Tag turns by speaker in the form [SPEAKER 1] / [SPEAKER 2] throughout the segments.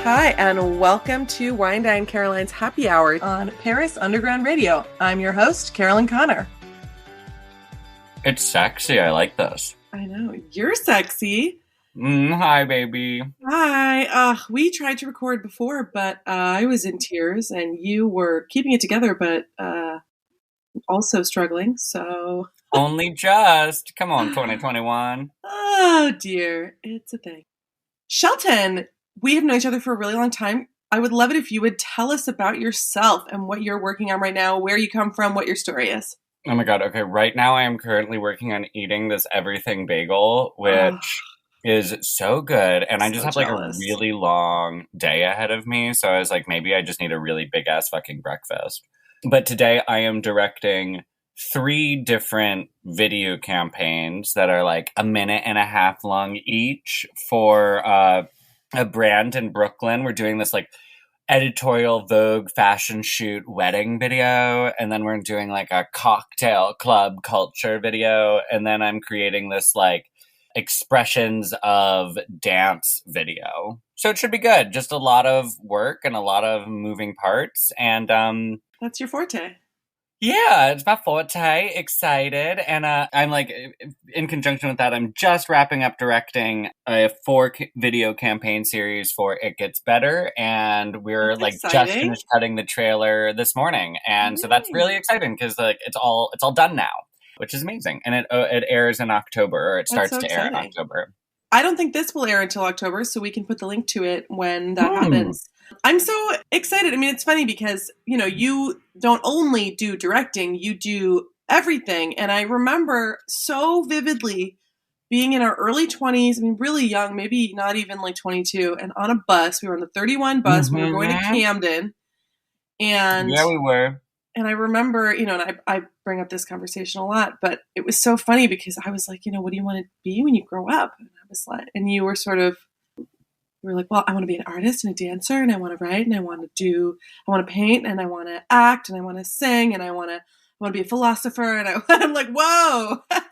[SPEAKER 1] Hi, and welcome to Wine Dine Caroline's Happy Hour on Paris Underground Radio. I'm your host, Carolyn Connor.
[SPEAKER 2] It's sexy. I like this.
[SPEAKER 1] I know. You're sexy.
[SPEAKER 2] Hi, baby.
[SPEAKER 1] Hi. We tried to record before, but I was in tears, and you were keeping it together, but also struggling, so...
[SPEAKER 2] Only just. Come on, 2021.
[SPEAKER 1] Oh, dear. It's a thing. Shelton, we have known each other for a really long time. I would love it if you would tell us about yourself and what you're working on right now, where you come from, what your story is.
[SPEAKER 2] Oh my god, okay. Right now I am currently working on eating this everything bagel, which is so good. And I just have
[SPEAKER 1] jealous.
[SPEAKER 2] Like a really long day ahead of me. So I was like, maybe I just need a really big ass fucking breakfast. But today I am directing 3 different video campaigns that are like a minute and a half long each for a brand in Brooklyn. We're doing this like editorial Vogue fashion shoot wedding video, and then we're doing like a cocktail club culture video, and then I'm creating this like expressions of dance video. So it should be good. Just a lot of work and a lot of moving parts, and
[SPEAKER 1] That's your forte.
[SPEAKER 2] yeah, it's my forte. Excited. And I'm like, in conjunction with that, I'm just wrapping up directing a 4 video campaign series for It Gets Better. And we're
[SPEAKER 1] That's
[SPEAKER 2] like
[SPEAKER 1] exciting.
[SPEAKER 2] just finished cutting the trailer this morning. And so that's really exciting because like it's all done now, which is amazing. And it airs in October, or it starts
[SPEAKER 1] so
[SPEAKER 2] to air in
[SPEAKER 1] exciting.
[SPEAKER 2] October.
[SPEAKER 1] I don't think this will air until October, so we can put the link to it when that happens. I'm so excited. I mean, it's funny because, you know, you don't only do directing, you do everything. And I remember so vividly being in our early 20s, I mean, really young, maybe not even like 22, and on a bus. We were on the 31 bus. We were going to Camden. And
[SPEAKER 2] yeah, we were.
[SPEAKER 1] And I remember, you know, and I bring up this conversation a lot, but it was so funny because I was like, you know, what do you want to be when you grow up? And I was like, and you were sort of, you were like, well, I want to be an artist and a dancer, and I want to write, and I want to paint, and I want to act, and I want to sing, and I want to be a philosopher. And I'm like, whoa, I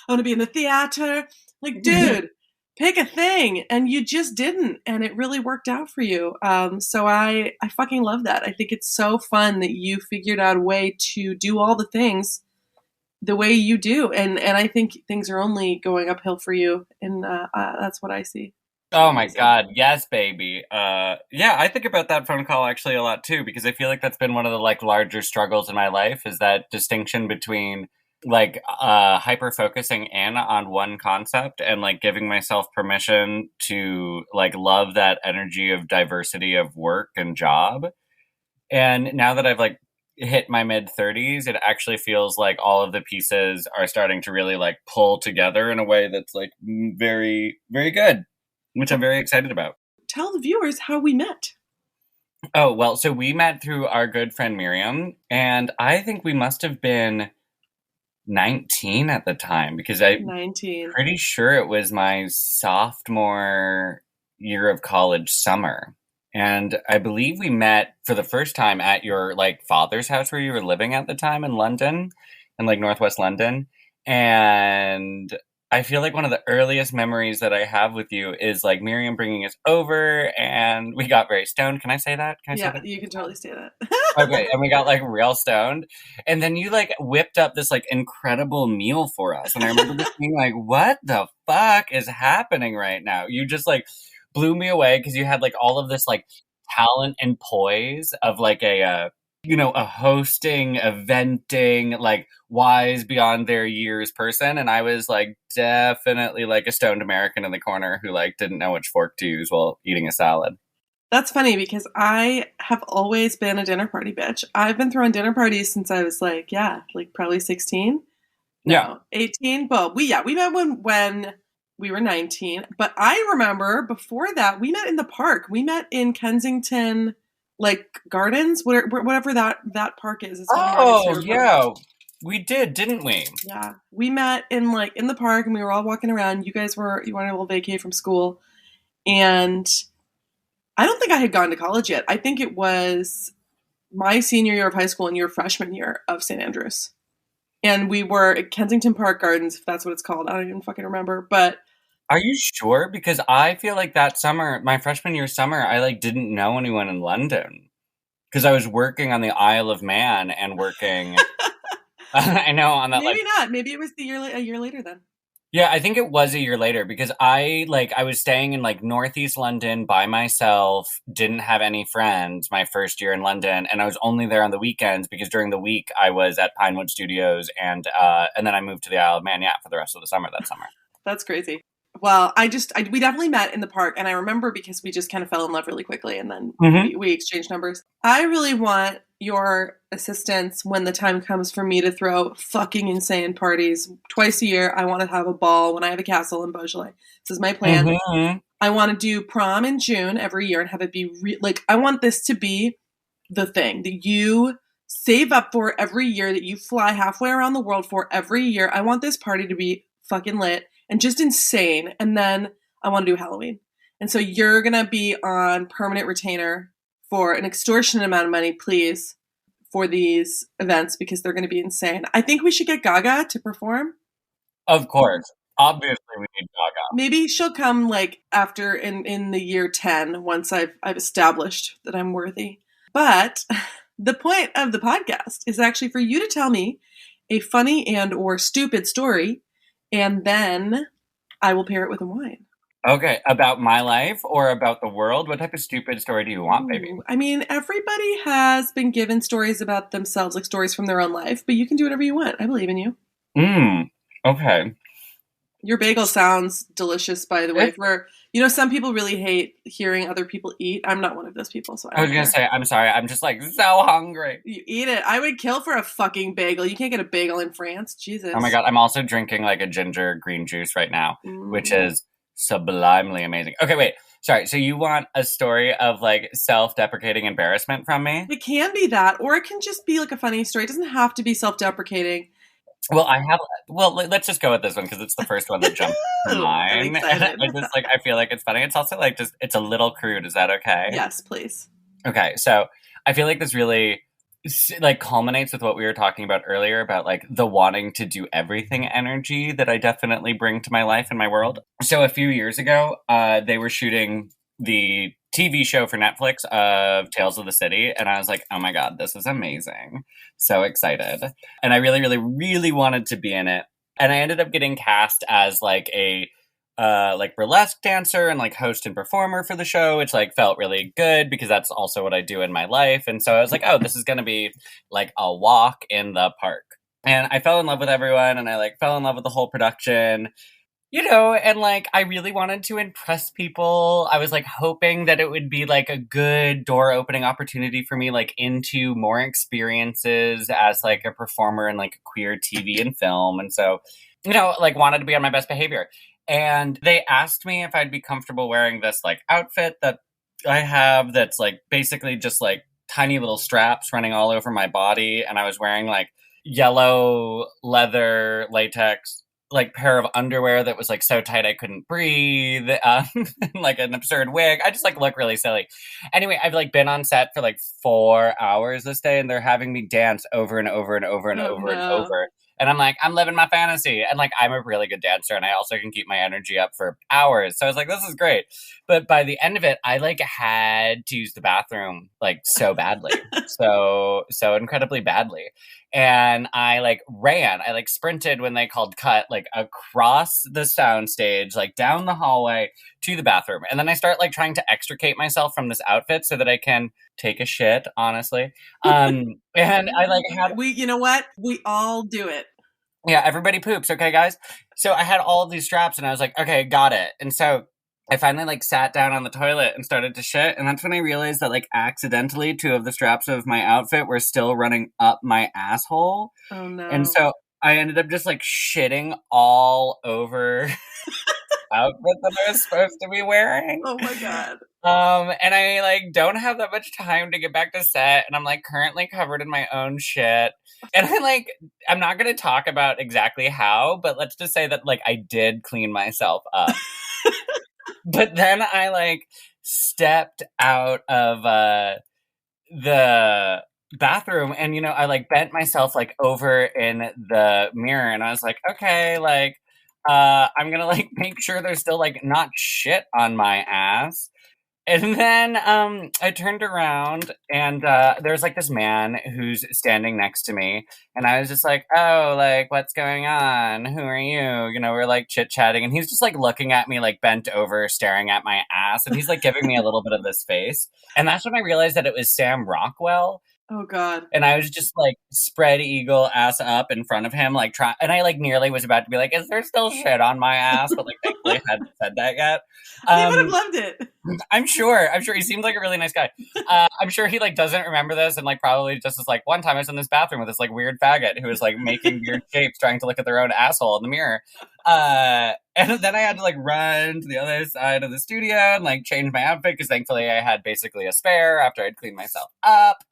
[SPEAKER 1] want to be in the theater. Like, dude, pick a thing. And you just didn't. And it really worked out for you. So I fucking love that. I think it's so fun that you figured out a way to do all the things the way you do. And I think things are only going uphill for you. And that's what I see.
[SPEAKER 2] Oh my god, yes, baby. Yeah, I think about that phone call actually a lot too, because I feel like that's been one of the like larger struggles in my life, is that distinction between like hyper focusing in on one concept and like giving myself permission to like love that energy of diversity of work and job. And now that I've like hit my mid-30s, it actually feels like all of the pieces are starting to really like pull together in a way that's like very, very good, which I'm very excited about.
[SPEAKER 1] Tell the viewers how we met.
[SPEAKER 2] Oh, well, so we met through our good friend Miriam, and I think we must have been 19 at the time, because I'm
[SPEAKER 1] 19.
[SPEAKER 2] pretty sure it was my sophomore year of college summer. And I believe we met for the first time at your like father's house where you were living at the time in London, in like Northwest London. And I feel like one of the earliest memories that I have with you is like Miriam bringing us over, and we got very stoned. Can I say that? Can I say that?
[SPEAKER 1] You can totally say that.
[SPEAKER 2] Okay, and we got like real stoned, and then you like whipped up this like incredible meal for us, and I remember just being like, "What the fuck is happening right now?" You just like blew me away because you had like all of this like talent and poise of like a hosting, eventing, like wise beyond their years person. And I was like definitely like a stoned American in the corner who like didn't know which fork to use while eating a salad.
[SPEAKER 1] That's funny because I have always been a dinner party bitch. I've been throwing dinner parties since I was like probably 16. No, 18. But we met when we were 19. But I remember before that, we met in the park. We met in Kensington, like Gardens, whatever that park is. It's
[SPEAKER 2] oh, yeah. We did, didn't we?
[SPEAKER 1] Yeah. We met in the park, and we were all walking around. You wanted a little vacay from school. And I don't think I had gone to college yet. I think it was my senior year of high school and your freshman year of St. Andrews. And we were at Kensington Park Gardens, if that's what it's called. I don't even fucking remember. But
[SPEAKER 2] Are you sure? Because I feel like that summer, my freshman year summer, I like didn't know anyone in London because I was working on the Isle of Man and working. I know on that like
[SPEAKER 1] Maybe not. Maybe it was a year later then.
[SPEAKER 2] yeah, I think it was a year later because I was staying in like Northeast London by myself, didn't have any friends my first year in London, and I was only there on the weekends because during the week I was at Pinewood Studios and then I moved to the Isle of Man, yeah, for the rest of the summer that summer.
[SPEAKER 1] That's crazy. Well, we definitely met in the park, and I remember because we just kind of fell in love really quickly, and then
[SPEAKER 2] Mm-hmm.
[SPEAKER 1] we exchanged numbers. I really want your assistance when the time comes for me to throw fucking insane parties twice a year. I want to have a ball when I have a castle in Beaujolais. This is my plan.
[SPEAKER 2] Mm-hmm.
[SPEAKER 1] I want to do prom in June every year and have it be like I want this to be the thing that you save up for every year, that you fly halfway around the world for every year. I want this party to be fucking lit and just insane. And then I want to do Halloween. And so you're going to be on permanent retainer for an extortionate amount of money, please, for these events because they're going to be insane. I think we should get Gaga to perform.
[SPEAKER 2] Of course. Obviously we need Gaga.
[SPEAKER 1] Maybe she'll come like after in the year 10 once I've established that I'm worthy. But the point of the podcast is actually for you to tell me a funny and or stupid story, and then I will pair it with a wine.
[SPEAKER 2] Okay, about my life or about the world? What type of stupid story do you want, baby?
[SPEAKER 1] Ooh, I mean, everybody has been given stories about themselves, like stories from their own life, but you can do whatever you want. I believe in you.
[SPEAKER 2] Okay.
[SPEAKER 1] Your bagel sounds delicious, by the way. For some people really hate hearing other people eat. I'm not one of those people, so
[SPEAKER 2] I was gonna say, I'm sorry, I'm just like so hungry.
[SPEAKER 1] You eat it. I would kill for a fucking bagel. You can't get a bagel in France. Jesus.
[SPEAKER 2] Oh my god, I'm also drinking like a ginger green juice right now, which is sublimely amazing. Okay, wait. Sorry, so you want a story of like self-deprecating embarrassment from me?
[SPEAKER 1] It can be that, or it can just be like a funny story. It doesn't have to be self-deprecating.
[SPEAKER 2] Well, let's just go with this one because it's the first one that jumped to mind. I feel like it's funny. It's also like it's a little crude. Is that okay?
[SPEAKER 1] Yes, please.
[SPEAKER 2] Okay, so I feel like this really like culminates with what we were talking about earlier about like the wanting to do everything energy that I definitely bring to my life and my world. So a few years ago, they were shooting the TV show for Netflix of Tales of the City, and I was like, oh my god, this is amazing. So excited. And I really, really, really wanted to be in it. And I ended up getting cast as like a like burlesque dancer and like host and performer for the show, which like felt really good because that's also what I do in my life. And so I was like, oh, this is going to be like a walk in the park. And I fell in love with everyone and I like fell in love with the whole production. And like I really wanted to impress people. I was like hoping that it would be like a good door opening opportunity for me, like into more experiences as like a performer in like queer TV and film. And so, like wanted to be on my best behavior. And they asked me if I'd be comfortable wearing this like outfit that I have that's like basically just like tiny little straps running all over my body. And I was wearing like yellow leather latex like pair of underwear that was like so tight I couldn't breathe, like an absurd wig. I just like look really silly. Anyway, I've like been on set for like 4 hours this day, and they're having me dance over and over and over and over and over. And I'm like, I'm living my fantasy. And like, I'm a really good dancer, and I also can keep my energy up for hours. So I was like, this is great. But by the end of it, I like had to use the bathroom like so badly, so incredibly badly. And I like ran, I like sprinted when they called cut, like across the sound stage, like down the hallway to the bathroom. And then I start like trying to extricate myself from this outfit so that I can take a shit, honestly. And I like had,
[SPEAKER 1] you know what? We all do it.
[SPEAKER 2] Yeah, everybody poops. Okay, guys. So I had all of these straps and I was like, okay, got it. And so I finally like sat down on the toilet and started to shit. And that's when I realized that like accidentally 2 of the straps of my outfit were still running up my asshole.
[SPEAKER 1] Oh no.
[SPEAKER 2] And so I ended up just like shitting all over outfit that I was supposed to be wearing.
[SPEAKER 1] Oh my god.
[SPEAKER 2] And I like don't have that much time to get back to set, and I'm like currently covered in my own shit. And I'm not gonna talk about exactly how, but let's just say that like I did clean myself up. But then I like stepped out of the bathroom and I like bent myself like over in the mirror and I was like, okay, like I'm gonna like make sure there's still like not shit on my ass. And then I turned around and there's like this man who's standing next to me. And I was just like, oh, like, what's going on? Who are you? You know, we're like chit-chatting. And he's just like looking at me like bent over, staring at my ass. And he's like giving me a little bit of this face. And that's when I realized that it was Sam Rockwell.
[SPEAKER 1] Oh, God.
[SPEAKER 2] And I was just like spread eagle ass up in front of him, like and I like nearly was about to be like, is there still shit on my ass? But like thankfully I hadn't said that yet.
[SPEAKER 1] He would have loved it.
[SPEAKER 2] I'm sure he seems like a really nice guy. I'm sure he like doesn't remember this and like probably just is like, one time I was in this bathroom with this like weird faggot who was like making weird shapes trying to look at their own asshole in the mirror. And then I had to like run to the other side of the studio and like change my outfit because thankfully I had basically a spare after I'd cleaned myself up,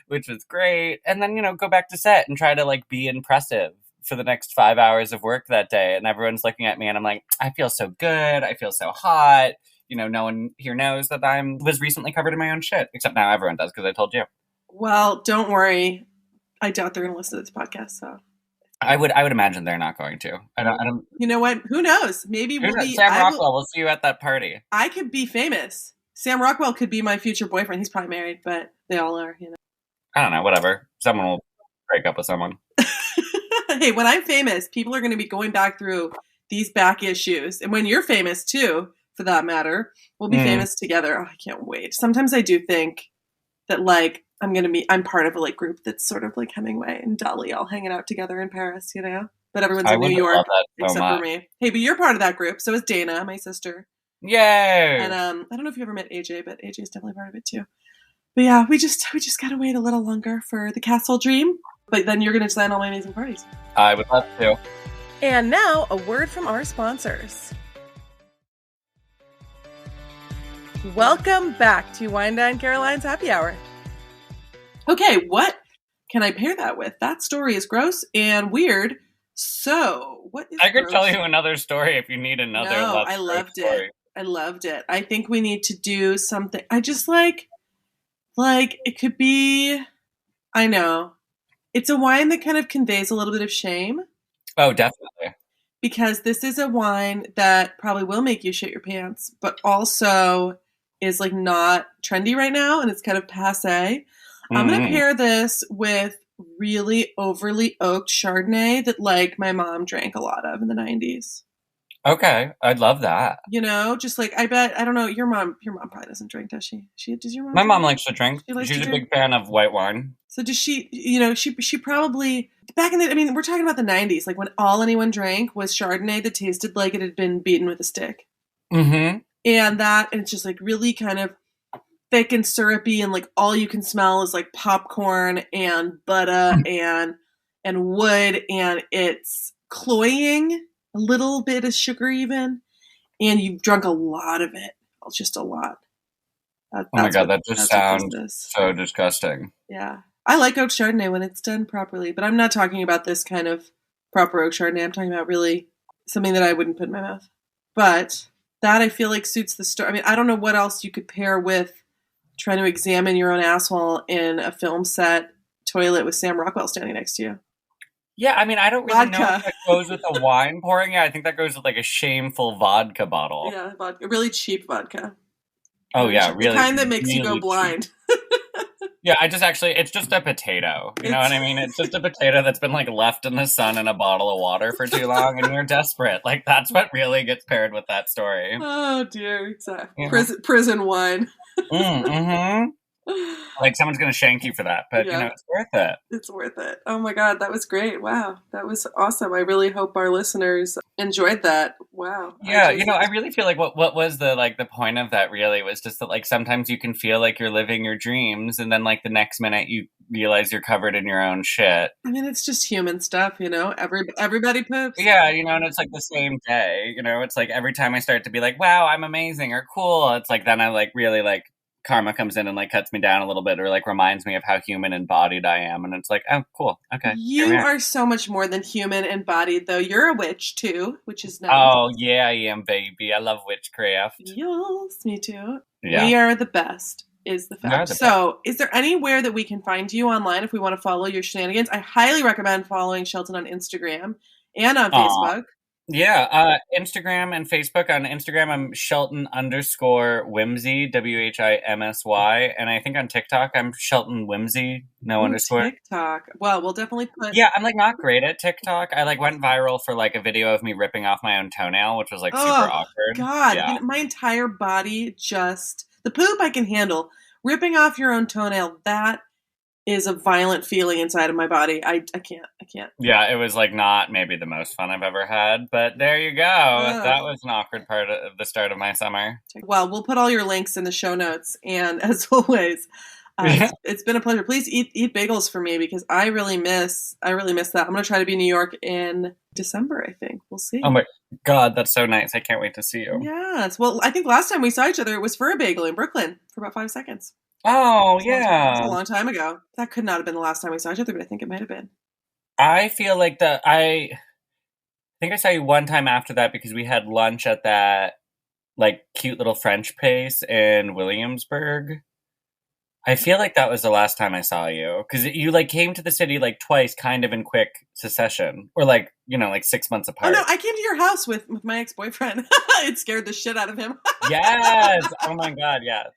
[SPEAKER 2] which was great. And then, you know, go back to set and try to like be impressive for the next 5 hours of work that day. And everyone's looking at me and I'm like, I feel so good. I feel so hot. You know, no one here knows that I was recently covered in my own shit, except now everyone does because I told you.
[SPEAKER 1] Well, don't worry. I doubt they're going to listen to this podcast, so.
[SPEAKER 2] I would imagine they're not going to. I don't.
[SPEAKER 1] You know what? Who knows? Maybe we'll be.
[SPEAKER 2] Sam Rockwell. We'll see you at that party.
[SPEAKER 1] I could be famous. Sam Rockwell could be my future boyfriend. He's probably married, but they all are. You know.
[SPEAKER 2] I don't know. Whatever. Someone will break up with someone.
[SPEAKER 1] Hey, when I'm famous, people are going to be going back through these back issues, and when you're famous too, for that matter, we'll be famous together. Oh, I can't wait. Sometimes I do think that like. I'm part of a like group that's sort of like Hemingway and Dali all hanging out together in Paris, you know? But everyone's in New York except for me. Hey, but you're part of that group. So is Dana, my sister.
[SPEAKER 2] Yay!
[SPEAKER 1] And I don't know if you ever met AJ, but AJ is definitely part of it too. But yeah, we just gotta wait a little longer for the castle dream. But then you're gonna design all my amazing parties.
[SPEAKER 2] I would love to.
[SPEAKER 1] And now a word from our sponsors. Welcome back to Wine Dine Caroline's Happy Hour. Okay, what can I pair that with? That story is gross and weird. So, what is
[SPEAKER 2] I could
[SPEAKER 1] gross?
[SPEAKER 2] tell you another story if you need another.
[SPEAKER 1] No, I loved it. I loved it. I think we need to do something. I just like it could be, I know. It's a wine that kind of conveys a little bit of shame.
[SPEAKER 2] Oh, definitely.
[SPEAKER 1] Because this is a wine that probably will make you shit your pants, but also is like not trendy right now and it's kind of passé. I'm going to pair this with really overly oaked Chardonnay that like my mom drank a lot of in the 90s.
[SPEAKER 2] Okay. I'd love that.
[SPEAKER 1] You know, just like, I don't know, your mom probably doesn't drink, does she? Does your mom?
[SPEAKER 2] My mom likes to drink.
[SPEAKER 1] She's
[SPEAKER 2] a big fan of white wine.
[SPEAKER 1] So does she, you know, she probably, back in the, I mean, we're talking about the 90s, like when all anyone drank was Chardonnay that tasted like it had been beaten with a stick.
[SPEAKER 2] Mm-hmm.
[SPEAKER 1] And it's just like really kind of thick and syrupy, and like all you can smell is like popcorn and butter and wood, and it's cloying, a little bit of sugar even, and you've drunk a lot of it, just a lot.
[SPEAKER 2] Oh my god, that just sounds so disgusting.
[SPEAKER 1] Yeah, I like oak Chardonnay when it's done properly, but I'm not talking about this kind of proper oak Chardonnay. I'm talking about really something that I wouldn't put in my mouth. But that I feel like suits the story. I mean, I don't know what else you could pair with trying to examine your own asshole in a film set toilet with Sam Rockwell standing next to you.
[SPEAKER 2] Yeah, I mean, I don't really know if that goes with the wine pouring. I think that goes with like a shameful vodka bottle.
[SPEAKER 1] Yeah, vodka, really cheap vodka.
[SPEAKER 2] Oh yeah, really.
[SPEAKER 1] The kind that makes you go blind.
[SPEAKER 2] Yeah, it's just a potato. You know what I mean? It's just a potato that's been like left in the sun in a bottle of water for too long and you're desperate. Like that's what really gets paired with that story.
[SPEAKER 1] Oh dear, exactly.
[SPEAKER 2] Yeah.
[SPEAKER 1] Prison wine.
[SPEAKER 2] Mm-hmm. Like someone's gonna shank you for that, but you know it's worth it.
[SPEAKER 1] It's worth it. Oh my god, that was great! Wow, that was awesome. I really hope our listeners enjoyed that. Wow.
[SPEAKER 2] Yeah, I really feel like what was the point of that really was just that like sometimes you can feel like you're living your dreams, and then like the next minute you realize you're covered in your own shit.
[SPEAKER 1] I mean, it's just human stuff, you know. Everybody poops.
[SPEAKER 2] Yeah, and it's like the same day. It's like every time I start to be like, wow, I'm amazing or cool, it's like then I like really like. Karma comes in and like cuts me down a little bit or like reminds me of how human embodied I am. And it's like, oh, cool. Okay.
[SPEAKER 1] You are so much more than human embodied, though. You're a witch, too, which is nice.
[SPEAKER 2] Oh, yeah, I am, baby. I love witchcraft.
[SPEAKER 1] Yes, me too.
[SPEAKER 2] Yeah.
[SPEAKER 1] We are the best, is the fact. So, is there anywhere that we can find you online if we want to follow your shenanigans? I highly recommend following Shelton on Instagram and on Facebook.
[SPEAKER 2] Yeah, Instagram and Facebook. On Instagram, I'm Shelton_Whimsy, WHIMSY. And I think on TikTok, I'm Shelton Whimsy, no
[SPEAKER 1] Ooh,
[SPEAKER 2] underscore.
[SPEAKER 1] TikTok. Well, we'll definitely put.
[SPEAKER 2] Yeah, I'm like not great at TikTok. I like went viral for like a video of me ripping off my own toenail, which was like super
[SPEAKER 1] Oh,
[SPEAKER 2] awkward.
[SPEAKER 1] God.
[SPEAKER 2] Yeah.
[SPEAKER 1] My entire body just. The poop I can handle. Ripping off your own toenail, that is a violent feeling inside of my body. I can't.
[SPEAKER 2] Yeah, it was like not maybe the most fun I've ever had, but there you go.
[SPEAKER 1] Ugh.
[SPEAKER 2] That was an awkward part of the start of my summer.
[SPEAKER 1] Well, we'll put all your links in the show notes. And as always, it's been a pleasure. Please eat bagels for me because I really miss that. I'm going to try to be in New York in December, I think. We'll see.
[SPEAKER 2] Oh my God, that's so nice. I can't wait to see you.
[SPEAKER 1] Yes. Well, I think last time we saw each other, it was for a bagel in Brooklyn for about 5 seconds.
[SPEAKER 2] Oh,
[SPEAKER 1] It was a long time ago. That could not have been the last time we saw each other, but I think it might have been.
[SPEAKER 2] I feel like I think I saw you one time after that because we had lunch at that like cute little French place in Williamsburg. I feel like that was the last time I saw you because you like came to the city like twice, kind of in quick succession, or like like 6 months apart.
[SPEAKER 1] Oh no, I came to your house with my ex-boyfriend. It scared the shit out of him.
[SPEAKER 2] Yes. Oh my God. Yeah.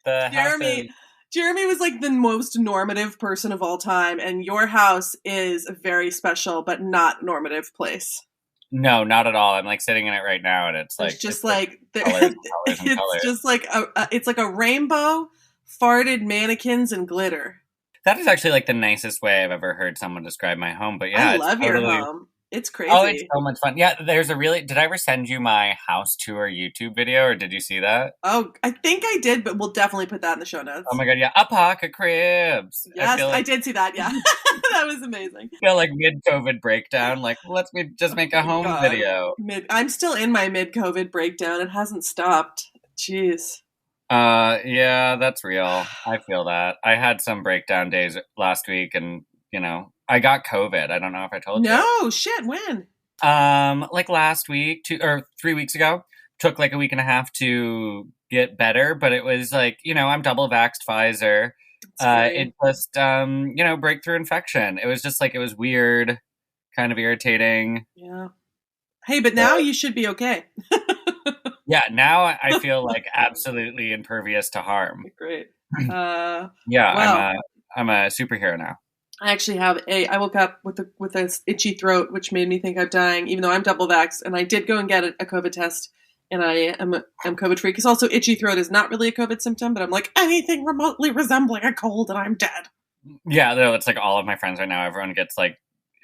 [SPEAKER 1] Jeremy was like the most normative person of all time, and your house is a very special but not normative place.
[SPEAKER 2] No, not at all. I'm like sitting in it right now, and it's
[SPEAKER 1] just
[SPEAKER 2] colors
[SPEAKER 1] it's
[SPEAKER 2] colors.
[SPEAKER 1] just like it's like a rainbow, farted mannequins, and glitter.
[SPEAKER 2] That is actually like the nicest way I've ever heard someone describe my home. But yeah,
[SPEAKER 1] I love your home. It's crazy.
[SPEAKER 2] Oh, it's so much fun. Yeah, did I ever send you my house tour YouTube video, or did you see that?
[SPEAKER 1] Oh, I think I did, but we'll definitely put that in the show notes.
[SPEAKER 2] Oh my God, yeah. A pocket cribs.
[SPEAKER 1] Yes, I did see that, yeah. That was amazing.
[SPEAKER 2] I feel like mid-COVID breakdown, like, let's just make a home video.
[SPEAKER 1] I'm still in my mid-COVID breakdown. It hasn't stopped. Jeez.
[SPEAKER 2] Yeah, that's real. I feel that. I had some breakdown days last week, and, I got COVID. I don't know if I told you.
[SPEAKER 1] No, shit, when?
[SPEAKER 2] Like last week, 2 or 3 weeks ago. Took like a week and a half to get better, but it was like, I'm double vaxxed Pfizer. It just, breakthrough infection. It was just like, it was weird, kind of irritating.
[SPEAKER 1] Yeah. Hey, but now you should be okay.
[SPEAKER 2] Yeah, now I feel like absolutely impervious to harm.
[SPEAKER 1] Great.
[SPEAKER 2] Yeah,
[SPEAKER 1] wow.
[SPEAKER 2] I'm a superhero now.
[SPEAKER 1] I actually I woke up with a itchy throat, which made me think I'm dying, even though I'm double vaxxed. And I did go and get a COVID test, and I am COVID free. Because also itchy throat is not really a COVID symptom, but I'm like, anything remotely resembling a cold and I'm dead.
[SPEAKER 2] Yeah, no, it's like all of my friends right now, everyone gets like,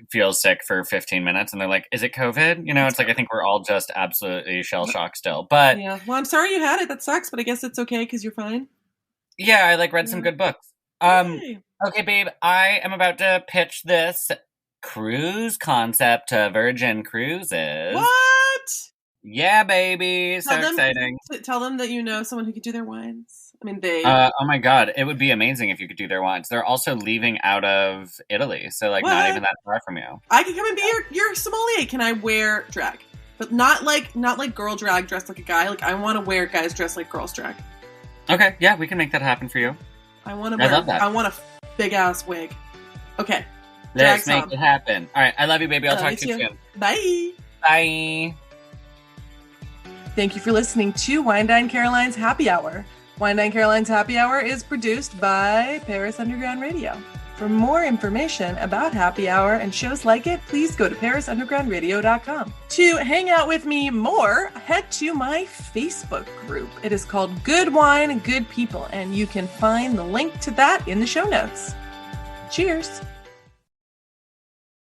[SPEAKER 2] feels sick for 15 minutes and they're like, is it COVID? It's like, I think we're all just absolutely shell shocked still. But
[SPEAKER 1] yeah, well, I'm sorry you had it. That sucks, but I guess it's okay because you're fine.
[SPEAKER 2] Yeah, I read some good books. Okay, babe, I am about to pitch this cruise concept to Virgin Cruises.
[SPEAKER 1] What?
[SPEAKER 2] Yeah, baby. So exciting.
[SPEAKER 1] Tell them that you know someone who could do their wines. I mean, they...
[SPEAKER 2] oh my God. It would be amazing if you could do their wines. They're also leaving out of Italy. So, like, not even that far from you.
[SPEAKER 1] I can come and be your sommelier. Can I wear drag? But not like girl drag dressed like a guy. Like, I want to wear guys dressed like girls drag.
[SPEAKER 2] Okay. Yeah, we can make that happen for you.
[SPEAKER 1] I love that. I want a big-ass wig. Okay.
[SPEAKER 2] Let's make it happen. All right. I love you, baby. I'll talk to you soon.
[SPEAKER 1] Bye.
[SPEAKER 2] Bye.
[SPEAKER 1] Thank you for listening to Wine Dine Caroline's Happy Hour. Wine Dine Caroline's Happy Hour is produced by Paris Underground Radio. For more information about Happy Hour and shows like it, please go to parisundergroundradio.com. To hang out with me more, head to my Facebook group. It is called Good Wine, Good People, and you can find the link to that in the show notes. Cheers!